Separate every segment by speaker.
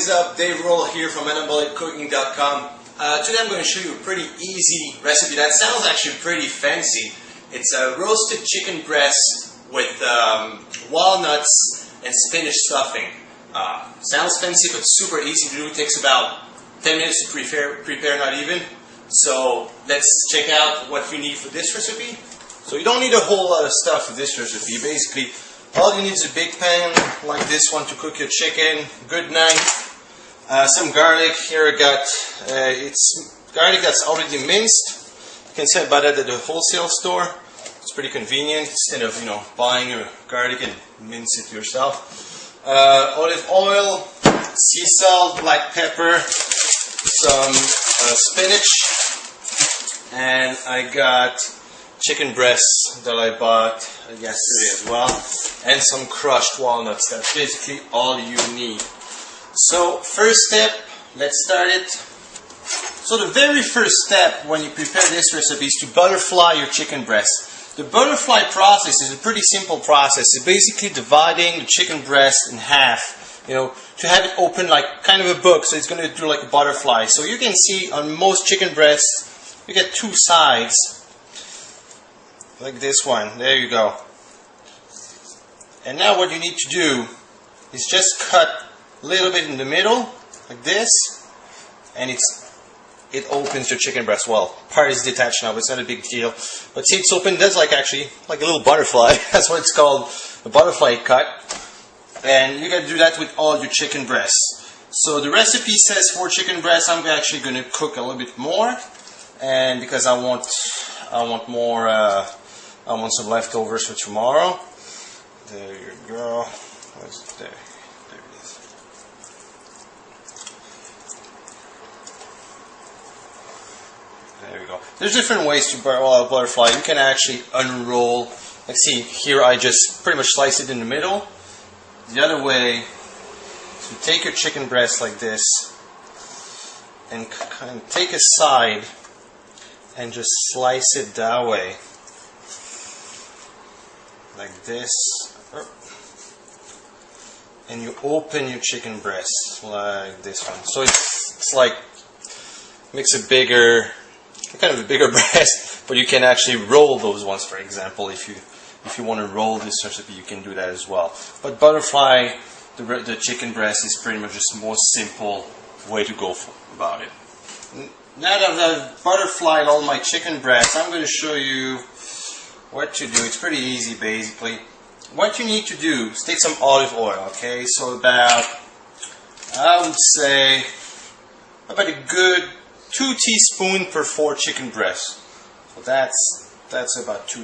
Speaker 1: is up? Dave Roll here from AnabolicCooking.com. Today I'm going to show you a pretty easy recipe that sounds actually pretty fancy. It's a roasted chicken breast with walnuts and spinach stuffing. Sounds fancy but super easy to do. It takes about 10 minutes to prepare, not even. So let's check out what you need for this recipe. So you don't need a whole lot of stuff for this recipe. Basically, all you need is a big pan like this one to cook your chicken, good knife, some garlic. Here I got, it's garlic that's already minced. You can buy that at the wholesale store. It's pretty convenient instead of, buying your garlic and mince it yourself. Olive oil, sea salt, black pepper, some spinach, and I got chicken breasts that I bought yesterday as well, and some crushed walnuts. That's basically all you need. So first step, let's start it. So the very first step when you prepare this recipe is to butterfly your chicken breast. The butterfly process is a pretty simple process. It's basically dividing the chicken breast in half, to have it open like kind of a book, so it's going to do like a butterfly. So you can see on most chicken breasts, you get two sides, like this one. There you go. And now what you need to do is just cut a little bit in the middle, like this, and it opens your chicken breast. Well, part is detached now, but it's not a big deal. But see, it's open. That's actually like a little butterfly. That's what it's called, a butterfly cut. And you got to do that with all your chicken breasts. So the recipe says 4 chicken breasts. I'm actually going to cook a little bit more, and because I want more. I want some leftovers for tomorrow. There you go. Where's it? There it is. There we go. There's different ways to butterfly. You can actually unroll. Like see, here I just pretty much slice it in the middle. The other way is to take your chicken breast like this and kind of take a side and just slice it that way. Like this, and you open your chicken breast like this one. So it's like makes a bigger, kind of a bigger breast, but you can actually roll those ones. For example, if you want to roll this recipe, you can do that as well. But butterfly the chicken breast is pretty much just the most simple way to go about it. Now that I've butterflied all my chicken breasts, I'm going to show you what to do. It's pretty easy basically. What you need to do is take some olive oil, okay? So about, I would say, about a good 2 teaspoons per 4 chicken breasts. So that's about 2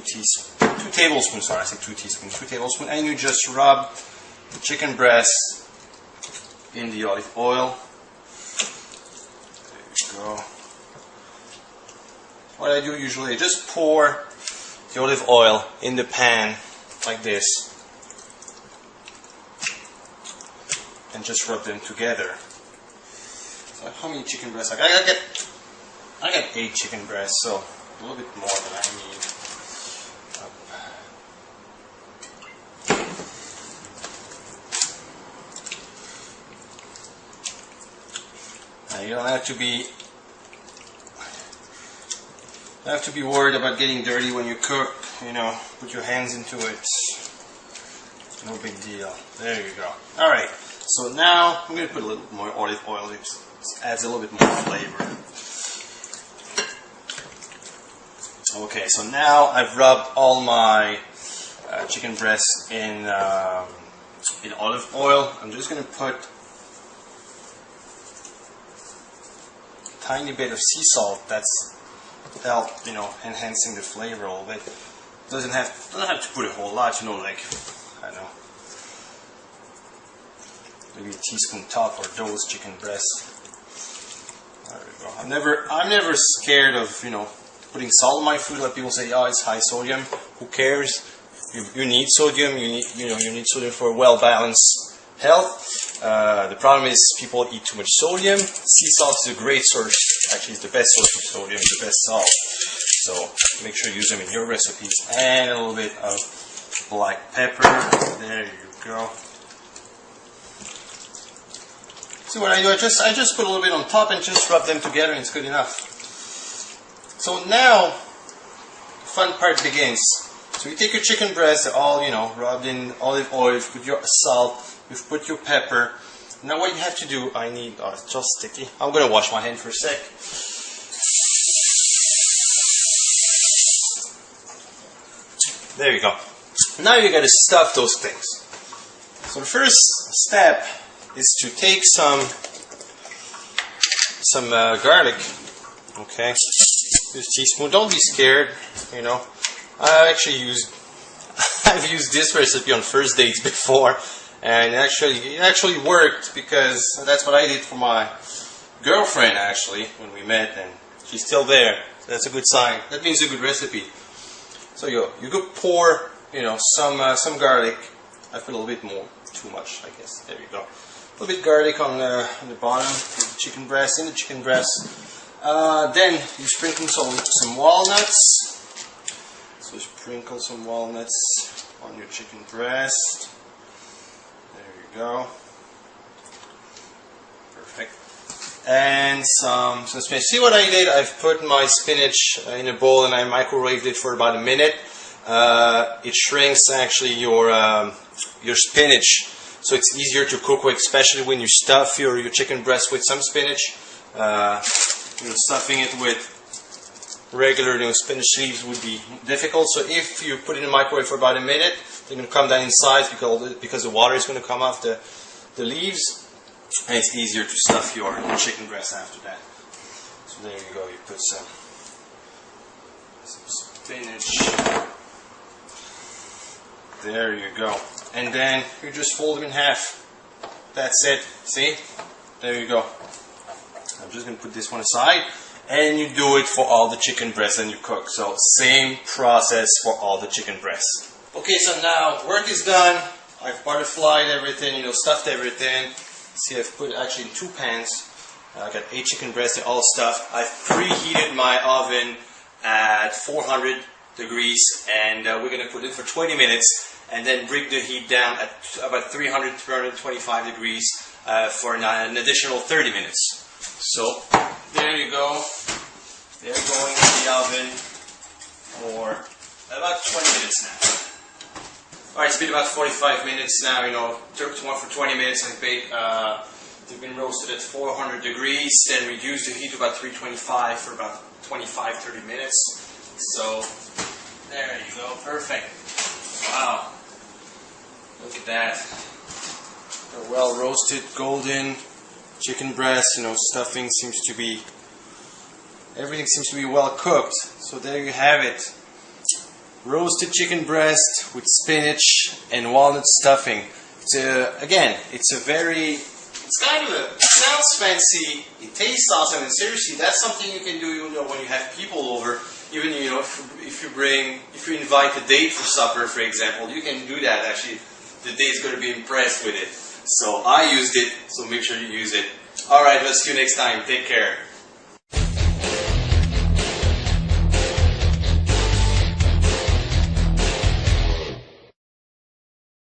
Speaker 1: tablespoons, sorry, I said 2 teaspoons, 2 tablespoons, and you just rub the chicken breast in the olive oil. There you go. What I do usually, I just pour the olive oil in the pan like this and just rub them together. So how many chicken breasts? I got 8 chicken breasts, so a little bit more than I need. Now you don't have to be worried about getting dirty when you cook. Put your hands into it. No big deal. There you go. Alright, so now I'm going to put a little bit more olive oil. It adds a little bit more flavor. Okay, so now I've rubbed all my chicken breasts in olive oil. I'm just going to put a tiny bit of sea salt. That's help, enhancing the flavor a little bit. Doesn't have to put a whole lot, like, I don't know, maybe a teaspoon top for those chicken breasts. There we go. I'm never scared of, putting salt in my food. Like people say, oh, it's high sodium. Who cares? You need sodium. You need sodium for a well-balanced health. The problem is people eat too much sodium. Sea salt is a great source. Actually, it's the best source of sodium, the best salt. So make sure you use them in your recipes. And a little bit of black pepper. There you go. See what I do? I just put a little bit on top and just rub them together, and it's good enough. So now, the fun part begins. So you take your chicken breasts, they're all, rubbed in olive oil, you put your salt, you've put your pepper. Now what you have to do, it's just sticky. I'm going to wash my hand for a sec. There you go. Now you got to stuff those things. So the first step is to take some garlic. Okay, use a teaspoon. Don't be scared. I've used this recipe on first dates before, and it actually worked, because that's what I did for my girlfriend actually when we met, and she's still there. So that's a good sign. That means a good recipe. So you could pour some garlic. I put a little bit more, too much I guess. There you go. A little bit garlic on the bottom of the chicken breast, in the chicken breast. Then you sprinkle some walnuts. So sprinkle some walnuts on your chicken breast. There you go. Perfect. And some spinach. See what I did? I've put my spinach in a bowl and I microwaved it for about a minute. It shrinks actually your spinach, so it's easier to cook with, especially when you stuff your chicken breast with some spinach. Stuffing it with regular spinach leaves would be difficult. So if you put it in the microwave for about a minute, they're going to come down in size because the water is going to come off the leaves, and it's easier to stuff your chicken breast after that. So there you go. You put some spinach. There you go. And then you just fold them in half. That's it. See? There you go. I'm just going to put this one aside. And you do it for all the chicken breasts and you cook. So same process for all the chicken breasts. Okay, so now work is done. I've butterflied everything, stuffed everything. See, I've put actually in 2 pans. I got 8 chicken breasts, they're all stuffed. I've preheated my oven at 400 degrees, and we're going to put it for 20 minutes. And then bring the heat down at about 300, 325 degrees for an additional 30 minutes. So, there you go. They're going in the oven for about 20 minutes now. Alright, it's been about 45 minutes now, took one for 20 minutes. They've been roasted at 400 degrees, then reduced the heat to about 325 for about 25-30 minutes. So, there you go, perfect. Wow. Look at that. A well roasted, golden chicken breast, stuffing seems to be, everything seems to be well cooked. So there you have it. Roasted chicken breast with spinach and walnut stuffing. It sounds fancy, it tastes awesome, and seriously, that's something you can do, when you have people over. Even, if you invite a date for supper, for example, you can do that. Actually, the date's going to be impressed with it. So I used it, so make sure you use it. Alright, let's see you next time. Take care.